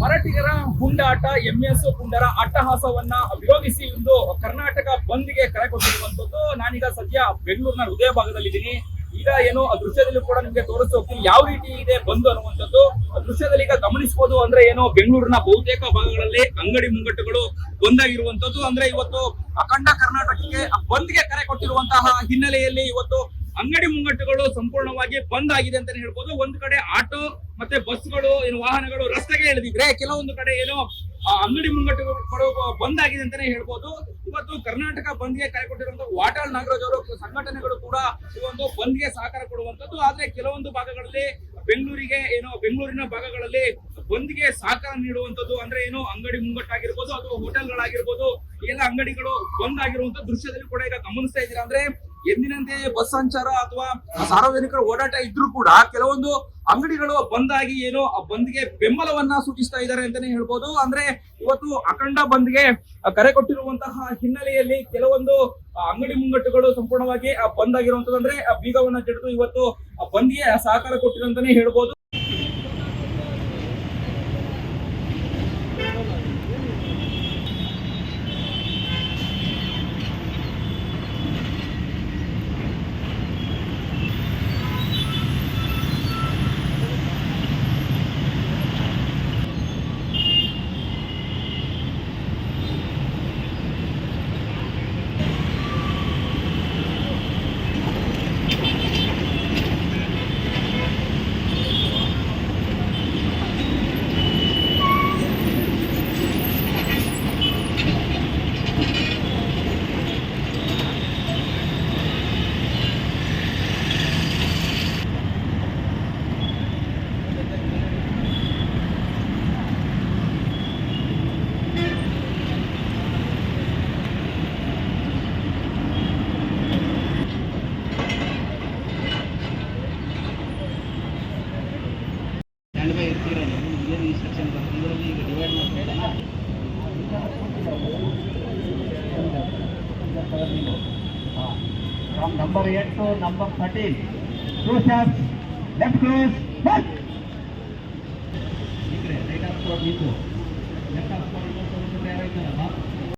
ಮರಾಠಿಗರ ಹುಂಡಾಟ MS ಪುಂಡರ ಅಟ್ಟಹಾಸವನ್ನ ವಿರೋಧಿಸಿ ಇಂದು ಕರ್ನಾಟಕ ಬಂದ್ಗೆ ಕರೆ ಕೊಟ್ಟಿರುವಂತದ್ದು. ನಾನೀಗ ಸದ್ಯ ಬೆಂಗಳೂರಿನ ಹೃದಯ ಭಾಗದಲ್ಲಿದ್ದೀನಿ. ಈಗ ಏನು ದೃಶ್ಯದಲ್ಲಿ ಕೂಡ ನಿಮ್ಗೆ ತೋರಿಸ್ತಾ ಹೋಗ್ತೀನಿ ಯಾವ ರೀತಿ ಇದೆ ಬಂದ್ ಅನ್ನುವಂಥದ್ದು. ದೃಶ್ಯದಲ್ಲಿ ಈಗ ಗಮನಿಸಬಹುದು. ಅಂದ್ರೆ ಏನು ಬೆಂಗಳೂರಿನ ಬಹುತೇಕ ಭಾಗಗಳಲ್ಲಿ ಅಂಗಡಿ ಮುಂಗಟ್ಟುಗಳು ಬಂದಾಗಿರುವಂತದ್ದು. ಅಂದ್ರೆ ಇವತ್ತು ಅಖಂಡ ಕರ್ನಾಟಕಕ್ಕೆ ಬಂದ್ಗೆ ಕರೆ ಕೊಟ್ಟಿರುವಂತಹ ಹಿನ್ನೆಲೆಯಲ್ಲಿ ಇವತ್ತು ಅಂಗಡಿ ಮುಂಗಟ್ಟುಗಳು ಸಂಪೂರ್ಣವಾಗಿ ಬಂದ್ ಆಗಿದೆ ಅಂತಾನೆ ಹೇಳ್ಬೋದು. ಒಂದು ಕಡೆ ಆಟೋ ಮತ್ತೆ ಬಸ್ಗಳು ಏನು ವಾಹನಗಳು ರಸ್ತೆಗೆ ಇಳಿದಿದ್ರೆ, ಕೆಲವೊಂದು ಕಡೆ ಏನು ಅಂಗಡಿ ಮುಂಗಟ್ಟುಗಳು ಬಂದ್ ಆಗಿದೆ ಅಂತಾನೆ ಹೇಳ್ಬೋದು. ಇವತ್ತು ಕರ್ನಾಟಕ ಬಂದ್ಗೆ ಕರೆ ಕೊಟ್ಟಿರುವಂತಹ ವಾಟಾಳ್ ನಾಗರಾಜ್ ಅವರು ಸಂಘಟನೆಗಳು ಕೂಡ ಈ ಒಂದು ಬಂದ್ಗೆ ಸಹಕಾರ ಕೊಡುವಂತದ್ದು. ಆದ್ರೆ ಕೆಲವೊಂದು ಭಾಗಗಳಲ್ಲಿ ಬೆಂಗಳೂರಿನ ಭಾಗಗಳಲ್ಲಿ ಬಂದ್ಗೆ ಸಹಕಾರ ನೀಡುವಂತದ್ದು. ಅಂದ್ರೆ ಏನು ಅಂಗಡಿ ಮುಂಗಟ್ಟಾಗಿರ್ಬೋದು ಅಥವಾ ಹೋಟೆಲ್ಗಳಾಗಿರ್ಬೋದು, ಎಲ್ಲ ಅಂಗಡಿಗಳು ಬಂದ್ ಆಗಿರುವಂತ ದೃಶ್ಯದಲ್ಲಿ ಕೂಡ ಈಗ ಗಮನಿಸ್ತಾ ಇದ್ದೀರಾ. ಅಂದ್ರೆ ಎಂದಿನಂತೆ ಬಸ್ ಸಂಚಾರ ಅಥವಾ ಸಾರ್ವಜನಿಕರ ಓಡಾಟ ಇದ್ರೂ ಕೂಡ ಕೆಲವೊಂದು ಅಂಗಡಿಗಳು ಬಂದಾಗಿ ಏನೋ ಬಂದ್ಗೆ ಬೆಂಬಲವನ್ನ ಸೂಚಿಸ್ತಾ ಇದ್ದಾರೆ ಅಂತಾನೆ ಹೇಳ್ಬೋದು. ಅಂದ್ರೆ ಇವತ್ತು ಅಖಂಡ ಬಂದ್ಗೆ ಕರೆ ಕೊಟ್ಟಿರುವಂತಹ ಹಿನ್ನೆಲೆಯಲ್ಲಿ ಕೆಲವೊಂದು ಅಂಗಡಿ ಮುಂಗಟ್ಟುಗಳು ಸಂಪೂರ್ಣವಾಗಿ ಬಂದ್ ಆಗಿರುವಂತದ್ದು. ಅಂದ್ರೆ ಬೀಗವನ್ನ ಜಡಿದು ಇವತ್ತು ಬಂದ್ಗೆ ಸಹಕಾರ ಕೊಟ್ಟಿರಂತಾನೆ ಹೇಳ್ಬೋದು. From number 8 to number 13, 2 steps, left close, back. Right up for Nico. Left up for Nico, so there is a